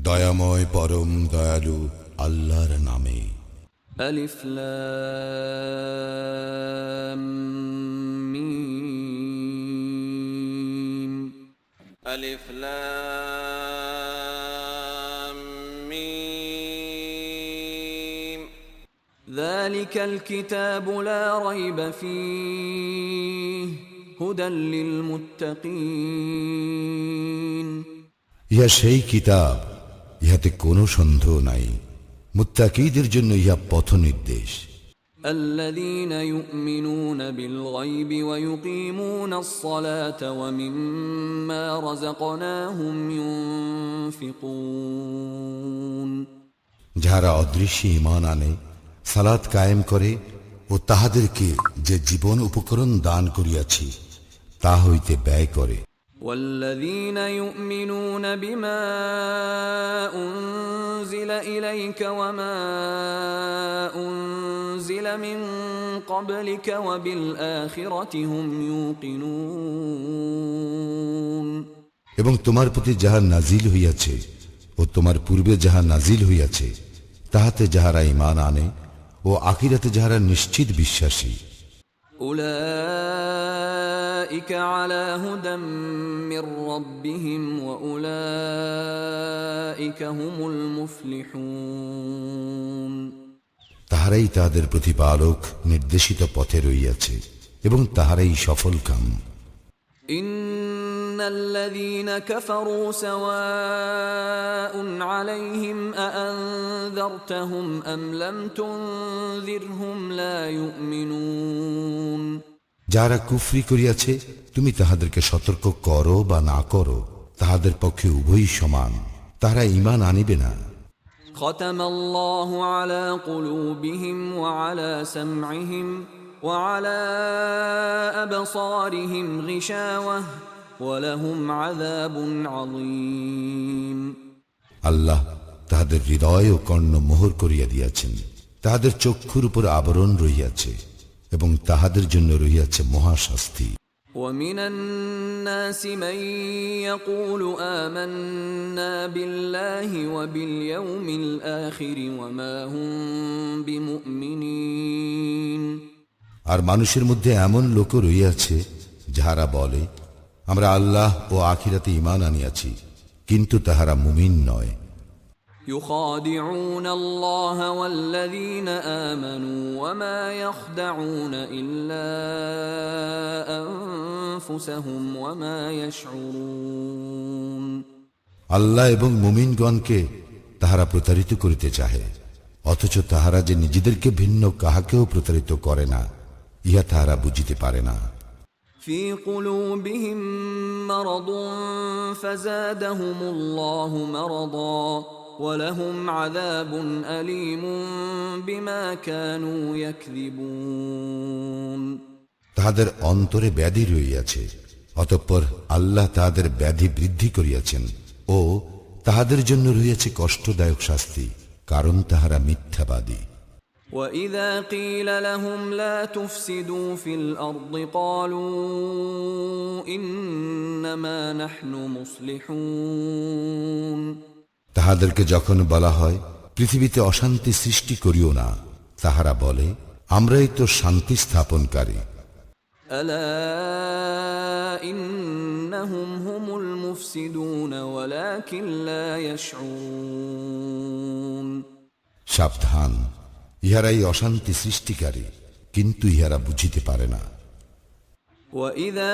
দয়াময় পরম দয়ালু আল্লাহর নামে। আলিফ লাম মিম। আলিফ লাম মিম। যালিকাল কিতাবু লা রাইবা ফীহি হুদাল লিল মুত্তাকিন। ইহা সেই কিতাব, ইহাতে কোনো সন্দেহ নাই, মুত্তাকীদের জন্য ইহা পথ নির্দেশ। الذين يؤمنون بالغيب ويقيمون الصلاة ومما رزقناهم ينفقون। যাহারা অদৃশ্যে ঈমান আনে, সালাত কায়েম করে ও তাহাদেরকে যে জীবন উপকরণ দান করিয়াছি তা হইতে ব্যয় করে। والذين يؤمنون بما أنزل إليك وما أنزل من قبلك وبالآخرة هم يوقنون। এবং তোমার প্রতি যাহা নাজিল হইয়াছে ও তোমার পূর্বে যাহা নাজিল হইয়াছে তাহাতে যাহারা ঈমান আনে ও আখিরাতে যাহারা নিশ্চিত বিশ্বাসী। أولئك على هدى من ربهم وأولئك هم المفلحون। তাহারাই তাহাদের প্রতিপালক নির্দেশিত পথে রইয়াছে এবং তাহারাই সফলকাম। إن الذين كفروا سواء عليهم أأنذرتهم أم لم تنذرهم لا يؤمنون। যারা কুফরি করিয়াছে তুমি তাহাদেরকে সতর্ক করো বা না করো তাহাদের পক্ষে উভয়ই সমান, তাহারা ঈমান আনিবে না। ختم الله على قلوبهم وعلى سمعهم وعلى أبصارهم غشاوة ولهم عذاب عظيم। আল্লাহ তাহাদের হৃদয় ও কর্ণ মোহর করিয়া দিয়াছেন, তাহাদের চক্ষুর উপর আবরণ রহিয়াছে এবং তাহাদের জন্য রহিয়াছে মহাশাস্তি। ومن الناس من يقول آمنا بالله وباليوم الآخر وما هم بمؤمنين। আর মানুষের মধ্যে এমন লোক রহিয়াছে যাহারা বলে আমরা আল্লাহ ও আখিরাতে ঈমান আনিয়াছি, কিন্তু তাহারা মুমিন নয়। يخادعون الله والذين آمنوا وما يخدعون إلا أنفسهم وما يشعرون। আল্লাহ এবং মুমিনগণকে তাহারা প্রতারিত করিতে চাহে, অথচ তাহারা যে নিজেদেরকে ভিন্ন কাহাকেও প্রতারিত করে না, ইহা তাহারা বুঝিতে পারে না। في قلوبهم مرض فزادهم الله مرضا ولهم عذاب أليم بما كانوا يكذبون। তাহাদের অন্তরে ব্যাধি রহিয়াছে, অতঃপর আল্লাহ তাহাদের ব্যাধি বৃদ্ধি করিয়াছেন ও তাহাদের জন্য রহিয়াছে কষ্টদায়ক শাস্তি, কারণ তাহারা মিথ্যাবাদী। وإذا قيل لهم لا تفسدوا في الأرض قالوا إنما نحن مصلحون। তাহাদেরকে যখন বলা হয় পৃথিবীতে অশান্তি সৃষ্টি করিও না, তাহারা বলে আমরাই তো শান্তি স্থাপনকারী। ألا إنهم هم المفسدون ولكن لا يشعرون। সাবধান, ইহারাই অশান্তি সৃষ্টিকারী, কিন্তু ইহারা বুঝিতে পারে না। وإذا